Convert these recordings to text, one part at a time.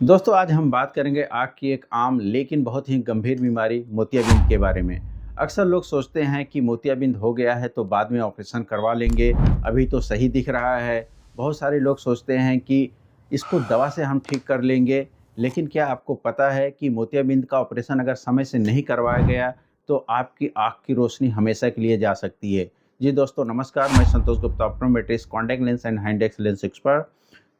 दोस्तों आज हम बात करेंगे आँख की एक आम लेकिन बहुत ही गंभीर बीमारी मोतियाबिंद के बारे में। अक्सर लोग सोचते हैं कि मोतियाबिंद हो गया है तो बाद में ऑपरेशन करवा लेंगे, अभी तो सही दिख रहा है। बहुत सारे लोग सोचते हैं कि इसको दवा से हम ठीक कर लेंगे, लेकिन क्या आपको पता है कि मोतियाबिंद का ऑपरेशन अगर समय से नहीं करवाया गया तो आपकी आँख की रोशनी हमेशा के लिए जा सकती है। जी दोस्तों नमस्कार, मैं Santosh Gupta, optometrist, contact lens and high index lens expert.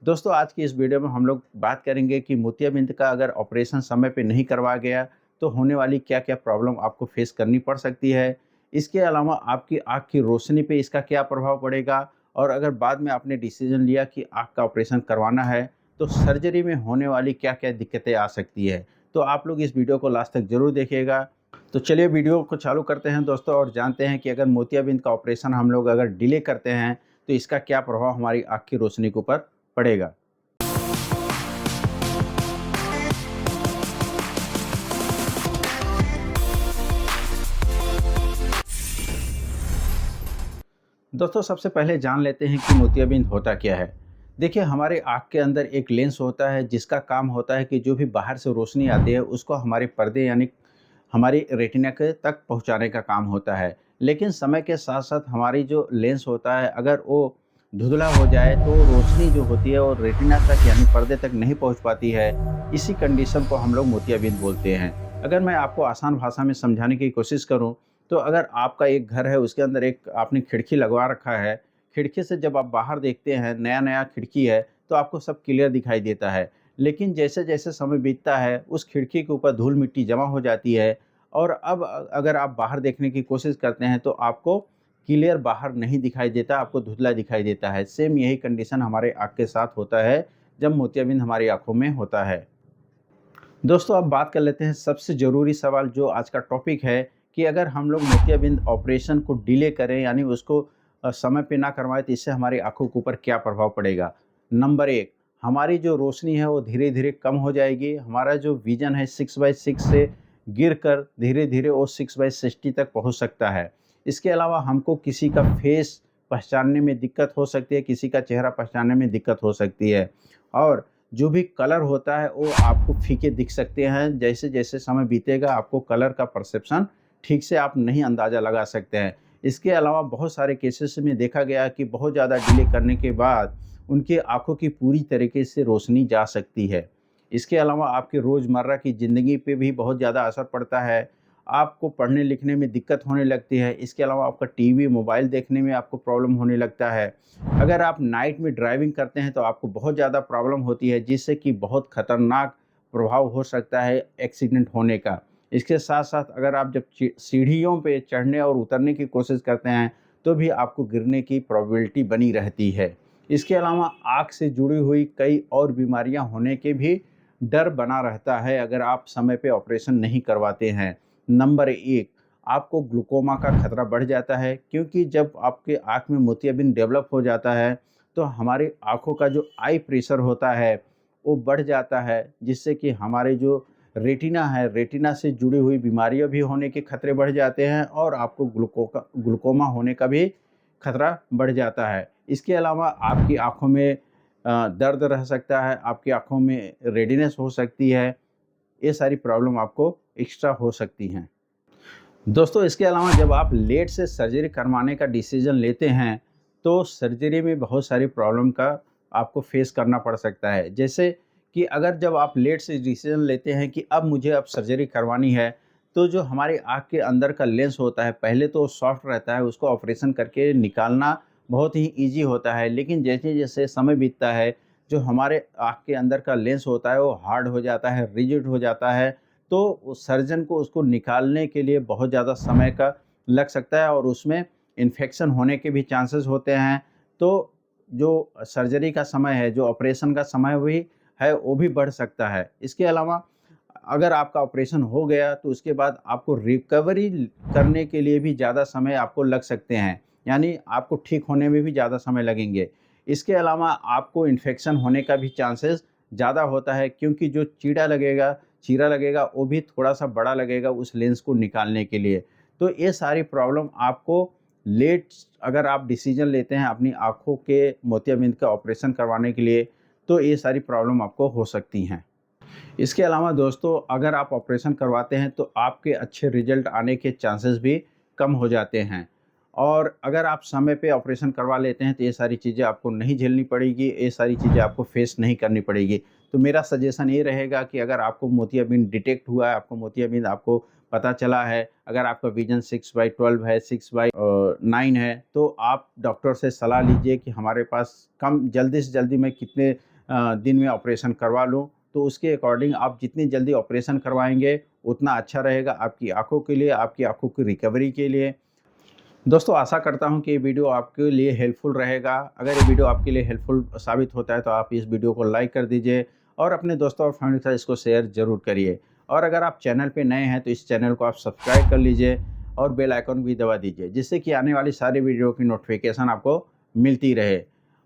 दोस्तों आज की इस वीडियो में हम लोग बात करेंगे कि मोतियाबिंद का अगर ऑपरेशन समय पे नहीं करवाया गया तो होने वाली क्या क्या प्रॉब्लम आपको फेस करनी पड़ सकती है। इसके अलावा आपकी आँख की रोशनी पे इसका क्या प्रभाव पड़ेगा, और अगर बाद में आपने डिसीजन लिया कि आँख का ऑपरेशन करवाना है तो सर्जरी में होने वाली क्या क्या दिक्कतें आ सकती है। तो आप लोग इस वीडियो को लास्ट तक ज़रूर देखिएगा। तो चलिए वीडियो को चालू करते हैं दोस्तों, और जानते हैं कि अगर मोतियाबिंद का ऑपरेशन हम लोग अगर डिले करते हैं तो इसका क्या प्रभाव हमारी आँख की रोशनी के ऊपर पड़ेगा। दोस्तों सबसे पहले जान लेते हैं कि मोतियाबिंद होता क्या है। देखिए हमारे आँख के अंदर एक लेंस होता है जिसका काम होता है कि जो भी बाहर से रोशनी आती है उसको हमारे पर्दे यानी हमारी रेटिना के तक पहुंचाने का काम होता है। लेकिन समय के साथ साथ हमारी जो लेंस होता है अगर वो धुंधला हो जाए तो रोशनी जो होती है वो रेटिना तक यानी पर्दे तक नहीं पहुंच पाती है। इसी कंडीशन को हम लोग मोतियाबिंद बोलते हैं। अगर मैं आपको आसान भाषा में समझाने की कोशिश करूं तो अगर आपका एक घर है, उसके अंदर एक आपने खिड़की लगवा रखा है। खिड़की से जब आप बाहर देखते हैं, नया-नया खिड़की है, तो आपको सब क्लियर दिखाई देता है। लेकिन जैसे-जैसे समय बीतता है, उस खिड़की के ऊपर धूल-मिट्टी जमा हो जाती है और अब अगर आप बाहर देखने की कोशिश करते हैं, तो आपको क्लियर बाहर नहीं दिखाई देता, आपको धुंधला दिखाई देता है। सेम यही कंडीशन हमारे आँख के साथ होता है, जब मोतियाबिंद हमारी आँखों में होता है। दोस्तों अब बात कर लेते हैं सबसे ज़रूरी सवाल जो आज का टॉपिक है, कि अगर हम लोग मोतियाबिंद ऑपरेशन को डिले करें यानी उसको समय पे ना करवाएं तो इससे हमारी आंखों के ऊपर क्या प्रभाव पड़ेगा। नंबर एक, हमारी जो रोशनी है वो धीरे धीरे कम हो जाएगी। हमारा जो विजन है 6/6 से गिर कर धीरे धीरे वो 6/60 तक पहुंच सकता है। इसके अलावा हमको किसी का फेस पहचानने में दिक्कत हो सकती है, किसी का चेहरा पहचानने में दिक्कत हो सकती है, और जो भी कलर होता है वो आपको फीके दिख सकते हैं। जैसे-जैसे समय बीतेगा आपको कलर का परसेप्शन ठीक से आप नहीं अंदाज़ा लगा सकते हैं। इसके अलावा बहुत सारे केसेस में देखा गया है कि बहुत ज़्यादा डिले करने के बाद उनकी आँखों की पूरी तरीके से रोशनी जा सकती है। इसके अलावा आपके रोज़मर्रा की ज़िंदगी पे भी बहुत ज़्यादा असर पड़ता है। आपको पढ़ने-लिखने में दिक्कत होने लगती है। इसके अलावा आपका टीवी, मोबाइल देखने में आपको प्रॉब्लम होने लगता है। अगर आप नाइट में ड्राइविंग करते हैं तो आपको बहुत ज़्यादा प्रॉब्लम होती है, जिससे कि बहुत खतरनाक प्रभाव हो सकता है एक्सीडेंट होने का। इसके साथ-साथ अगर आप जब सीढ़ियों पे चढ़ने और उतरने की कोशिश करते हैं तो भी आपको गिरने की प्रोबेबिलिटी बनी रहती है। इसके अलावा आँख से जुड़ी हुई कई और बीमारियाँ होने के भी डर बना रहता है अगर आप समय पे ऑपरेशन नहीं करवाते हैं। नंबर 1, आपको ग्लूकोमा का खतरा बढ़ जाता है, क्योंकि जब आपके आँख में मोतियाबिंद डेवलप हो जाता है तो हमारी आँखों का जो आई प्रेशर होता है वो बढ़ जाता है, जिससे कि हमारे जो रेटिना है, रेटिना से जुड़ी हुई बीमारियाँ भी होने के खतरे बढ़ जाते हैं और आपको ग्लूकोमा होने का भी खतरा बढ़ जाता है। इसके अलावा आपकी आँखों में दर्द रह सकता है, आपकी आँखों में रेडीनेस हो सकती है। ये सारी प्रॉब्लम आपको एक्स्ट्रा हो सकती हैं। दोस्तों इसके अलावा जब आप लेट से सर्जरी करवाने का डिसीजन लेते हैं तो सर्जरी में बहुत सारी प्रॉब्लम का आपको फेस करना पड़ सकता है। जैसे कि अगर जब आप लेट से डिसीजन लेते हैं कि अब सर्जरी करवानी है, तो जो हमारी आँख के अंदर का लेंस होता है पहले तो सॉफ्ट रहता है, उसको ऑपरेशन करके निकालना बहुत ही ईजी होता है। लेकिन जैसे जैसे समय बीतता है जो हमारे आँख के अंदर का लेंस होता है वो हार्ड हो जाता है, रिजिड हो जाता है। तो उस सर्जन को उसको निकालने के लिए बहुत ज़्यादा समय का लग सकता है और उसमें इन्फेक्शन होने के भी चांसेस होते हैं। तो जो सर्जरी का समय है, जो ऑपरेशन का समय भी है, वो भी बढ़ सकता है। इसके अलावा अगर आपका ऑपरेशन हो गया तो उसके बाद आपको रिकवरी करने के लिए भी ज़्यादा समय आपको लग सकते हैं, यानी आपको ठीक होने में भी ज़्यादा समय लगेंगे। इसके अलावा आपको इन्फेक्शन होने का भी चांसेस ज़्यादा होता है, क्योंकि जो चीरा लगेगा वो भी थोड़ा-सा बड़ा लगेगा उस लेंस को निकालने के लिए। तो ये सारी प्रॉब्लम आपको लेट अगर आप डिसीज़न लेते हैं अपनी आँखों के मोतियाबिंद का ऑपरेशन करवाने के लिए, तो ये सारी प्रॉब्लम आपको हो सकती हैं। इसके अलावा दोस्तों अगर आप ऑपरेशन करवाते हैं तो आपके अच्छे रिजल्ट आने के चांसेस भी कम हो जाते हैं। और अगर आप समय पे ऑपरेशन करवा लेते हैं तो ये सारी चीज़ें आपको नहीं झेलनी पड़ेगी, ये सारी चीज़ें आपको फेस नहीं करनी पड़ेगी। तो मेरा सजेशन ये रहेगा कि अगर आपको मोतियाबिंद डिटेक्ट हुआ है, आपको मोतियाबिंद आपको पता चला है, अगर आपका विज़न 6/12 है, 6/9 है, तो आप डॉक्टर से सलाह लीजिए कि हमारे पास कम जल्दी से जल्दी मैं कितने दिन में ऑपरेशन करवा लूँ। तो उसके अकॉर्डिंग आप जितनी जल्दी ऑपरेशन करवाएँगे, उतना अच्छा रहेगा आपकी आँखों के लिए, आपकी आँखों की रिकवरी के लिए। दोस्तों आशा करता हूँ कि ये वीडियो आपके लिए हेल्पफुल रहेगा। अगर ये वीडियो आपके लिए हेल्पफुल साबित होता है तो आप इस वीडियो को लाइक कर दीजिए और अपने दोस्तों और फैमिली के साथ इसको शेयर ज़रूर करिए। और अगर आप चैनल पे नए हैं तो इस चैनल को आप सब्सक्राइब कर लीजिए और बेल आइकन भी दबा दीजिए, जिससे कि आने वाली सारी वीडियो की नोटिफिकेशन आपको मिलती रहे।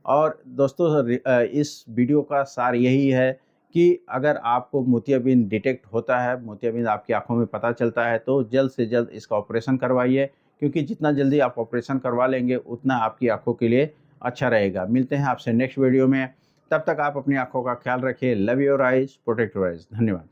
और दोस्तों इस वीडियो का सार यही है कि अगर आपको मोतियाबिंद डिटेक्ट होता है, मोतियाबिंद आपकी आँखों में पता चलता है, तो जल्द से जल्द इसका ऑपरेशन करवाइए, क्योंकि जितना जल्दी आप ऑपरेशन करवा लेंगे उतना आपकी आँखों के लिए अच्छा रहेगा। मिलते हैं आपसे नेक्स्ट वीडियो में, तब तक आप अपनी आँखों का ख्याल रखिए। Love your eyes, protect your eyes. धन्यवाद।